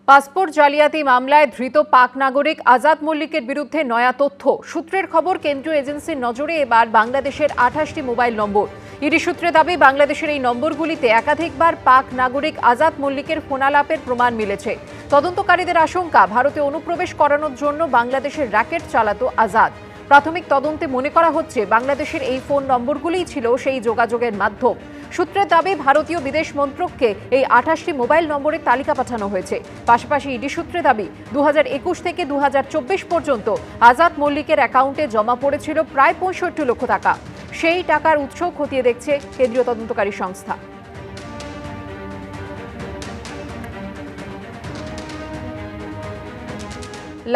Passport জালিয়াতি মামলায় ধৃত পাক নাগরিক আজাদ মল্লিকের বিরুদ্ধে নয়া তথ্য। সূত্রের খবর, কেন্দ্রীয় এজেন্সির নজরে এবার বাংলাদেশের 28টি মোবাইল নম্বর। ইডি সূত্রে দাবি, বাংলাদেশের এই নম্বরগুলিতে একাধিকবার পাক নাগরিক আজাদ মল্লিকের ফোনালাপের প্রমাণ মিলেছে। তদন্তকারীদের আশঙ্কা, ভারতে অনুপ্রবেশ করানোর জন্য বাংলাদেশের র্যাকেট চালাতো আজাদ। প্রাথমিক তদন্তে মনে করা হচ্ছে, বাংলাদেশের এই ফোন নম্বরগুলিই ছিল সেই যোগাযোগের মাধ্যম। সূত্রের দাবি, ভারতীয় বিদেশ মন্ত্রককে এই 28টি মোবাইল নম্বরের তালিকা পাঠানো হয়েছে। পাশাপাশি ইডি সূত্রে দাবি, 2021 থেকে 2024 পর্যন্ত আজাদ মল্লিকের অ্যাকাউন্টে জমা পড়েছিল প্রায় 65 লক্ষ টাকা। সেই টাকার উৎস খতিয়ে দেখছে কেন্দ্রীয় তদন্তকারী সংস্থা।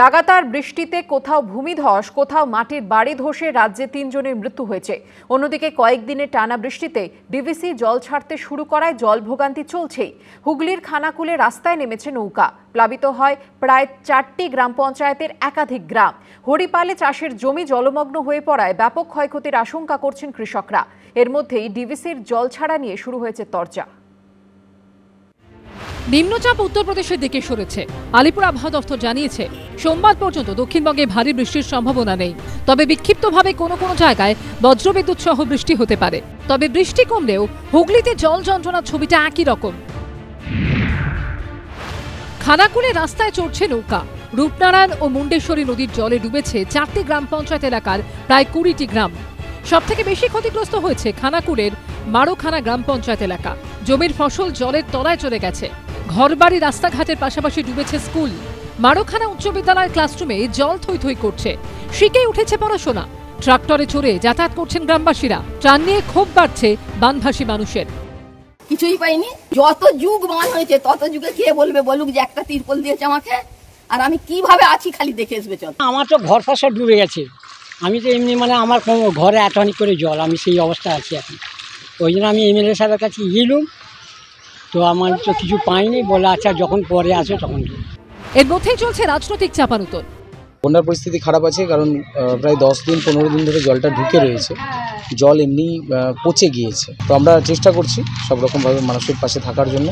লাগাতার বৃষ্টিতে কোথাও ভূমিধস, কোথাও মাটির বাড়ি ধসে রাজ্যে 3 জনের মৃত্যু হয়েছে। অন্যদিকে কয়েকদিনের টানা বৃষ্টিতে ডিভিসি জল ছাড়তে শুরু করায় জল ভোগান্তি চলছেই। হুগলির খানাকুলে রাস্তায় নেমেছে নৌকা। প্লাবিত হয় প্রায় 4টি গ্রাম পঞ্চায়েতের একাধিক গ্রাম। হরিপালে চাষের জমি জলমগ্ন হয়ে পড়ায় ব্যাপক ক্ষয়ক্ষতির আশঙ্কা করছেন কৃষকরা। এর মধ্যেই ডিভিসির জল ছাড়া নিয়ে শুরু হয়েছে তরজা। নিম্নচাপ উত্তরপ্রদেশের দিকে সরেছে। আলিপুর আবহাওয়া দফতর জানিয়েছে, সোমবার পর্যন্ত দক্ষিণবঙ্গে ভারী বৃষ্টির সম্ভাবনা নেই। তবে বিক্ষিপ্তভাবে কোনো কোনো জায়গায় বজ্রবিদ্যুৎ সহ বৃষ্টি হতে পারে। তবে বৃষ্টি কমলেও হুগলিতে জল যন্ত্রণার ছবিটা একই রকম। খানাকুলে রাস্তায় চড়ছে নৌকা। রূপনারায়ণ ও মুন্ডেশ্বরী নদীর জলে ডুবেছে 4টি গ্রাম পঞ্চায়েত এলাকার প্রায় 20টি গ্রাম। সবথেকে বেশি ক্ষতিগ্রস্ত হয়েছে খানাকুলের মারোখানা গ্রাম পঞ্চায়েত এলাকা। জমির ফসল জলের তলায় চলে গেছে। ঘরবাড়ি, রাস্তাঘাটের পাশাপাশি ডুবেছে স্কুল। মারোখানা উচ্চ বিদ্যালয়ের ক্লাসরুমে জল থই থই করছে। শিখে উঠেছে পড়াশোনা। ট্রাক্টরে চড়ে যাতায়াত করছেন গ্রামবাসীরা। ত্রাণ নিয়ে ক্ষোভ বাড়ছে বানভাসী মানুষের। কিছুই পাইনি। যত যুগ বান হয়েছে তত যুগে কে বলবে, বলুক যে একটা তিরপল দিয়েছে আমাকে, আর আমি কিভাবে আছি খালি দেখে আসবে। চল, আমার তো ঘর ফসল ডুবে গেছে। আমি তো এমনি আমার ঘরে এতখানি করে জল, আমি সেই অবস্থায় আছি এখন। ওই জন্য আমি এমএলএ সাহেবের কাছে গেলুম, তো আমার তো কিছু পাইনি। বলে আচ্ছা যখন পরে আসে তখন। এর মধ্যেই চলছে রাজনৈতিক চাপানুতর। বন্যার পরিস্থিতি খারাপ আছে, কারণ প্রায় 10-15 দিন ধরে জলটা ঢুকে রয়েছে। জল এমনি পচে গিয়েছে। তো আমরা চেষ্টা করছি সব রকমভাবে মানুষের পাশে থাকার জন্য।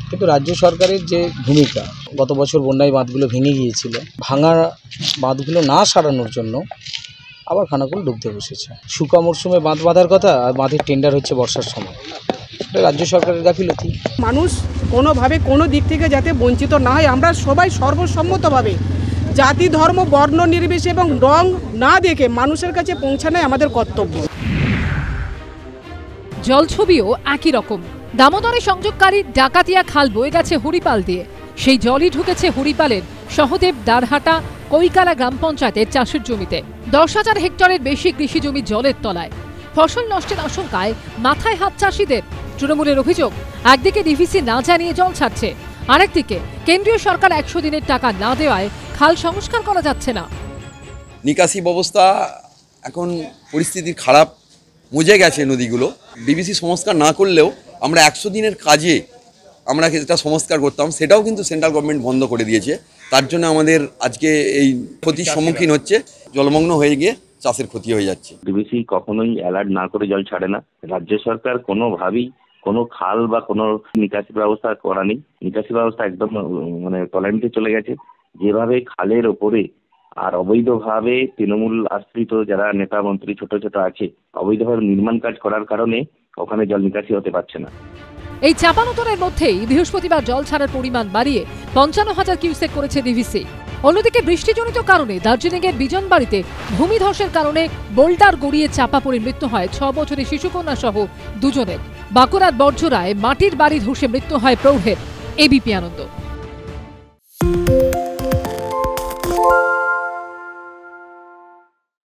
কিন্তু রাজ্য সরকারের যে ভূমিকা, গত বছর বন্যায় বাঁধগুলো ভেঙে গিয়েছিল, ভাঙা বাঁধগুলো না সারানোর জন্য আবার খানাকুল ডুবতে বসেছে। শুকা মরশুমে বাঁধ বাঁধার কথা, আর বাঁধের টেন্ডার হচ্ছে বর্ষার সময়। এটা রাজ্য সরকারের গাফিলতি। মানুষ কোনোভাবে কোনো দিক থেকে যাতে বঞ্চিত না হয়, আমরা সবাই সর্বসম্মতভাবে জাতি, ধর্ম, বর্ণ নির্বিশেষে এবং রং না দেখে মানুষের কাছে পৌঁছানোই আমাদের কর্তব্য। জলছবিও একই রকম। দামোদরে সংযোগকারী ডাকাতিয়া খাল বয়ে গেছে হরিপাল দিয়ে। সেই জলই ঢুকেছে হরিপালের সহদেব, দারহাটা, কৈকালা গ্রাম পঞ্চায়েতের চাষের জমিতে। 10,000 হেক্টরের বেশি কৃষি জমি জলের তলায়। ফসল নষ্টের আশঙ্কায় মাথায় হাত চাষিদের। তৃণমূলের অভিযোগ, একদিকে ডিভিসি না জানিয়ে জল ছাড়ছে, আরেকদিকে কেন্দ্রীয় সরকার 100 দিনের টাকা না দেওয়ায় খাল সংস্কার করা যাচ্ছে না। নিকাশি ব্যবস্থা এখন পরিস্থিতি খারাপ, মুজে গেছে নদীগুলো। ডিভিসি সংস্কার না করলেও আমরা 100 দিনের কাজে আমরা যেটা সংস্কার করতাম, সেটাও কিন্তু সেন্ট্রাল গভর্নমেন্ট বন্ধ করে দিয়েছে। তার জন্য আমাদের আজকে এই ক্ষতির সম্মুখীন হচ্ছে। জলমগ্ন হয়ে গিয়ে চাষের ক্ষতি হয়ে যাচ্ছে। ডিভিসি কখনোই অ্যালার্ট না করে জল ছাড়ে না। রাজ্য সরকার কোনোভাবেই কোনো খাল বা কোনো নিকাশি ব্যবস্থা করা নেই। নিকাশি ব্যবস্থা একদম তলানিতে চলে গেছে। যেভাবে খালের ওপরে আর অবৈধভাবে তৃণমূল আশ্রিত যারা নেতা মন্ত্রী ছোট ছোট আছে, অবৈধভাবে নির্মাণ কাজ করার কারণে ওখানে জল নিকাশি হতে পারছে না। এই চাপানুতরের মধ্যেই বৃহস্পতিবার জল ছাড়ার পরিমাণ বাড়িয়ে 55,000 কিউসেক করেছে ডিভিসি। অন্যদিকে বৃষ্টিজনিত কারণে দার্জিলিংয়ের বিজনবাড়িতে ভূমিধসের কারণে বোল্ডার গড়িয়ে চাপা পড়ে মৃত্যু হয় 6 বছরের শিশুকন্যা সহ 2 জনের। বাঁকুড়ার বর্জরায় মাটির বাড়ি ধসে মৃত্যু হয় প্রৌঢ়ের। এবিপি আনন্দ।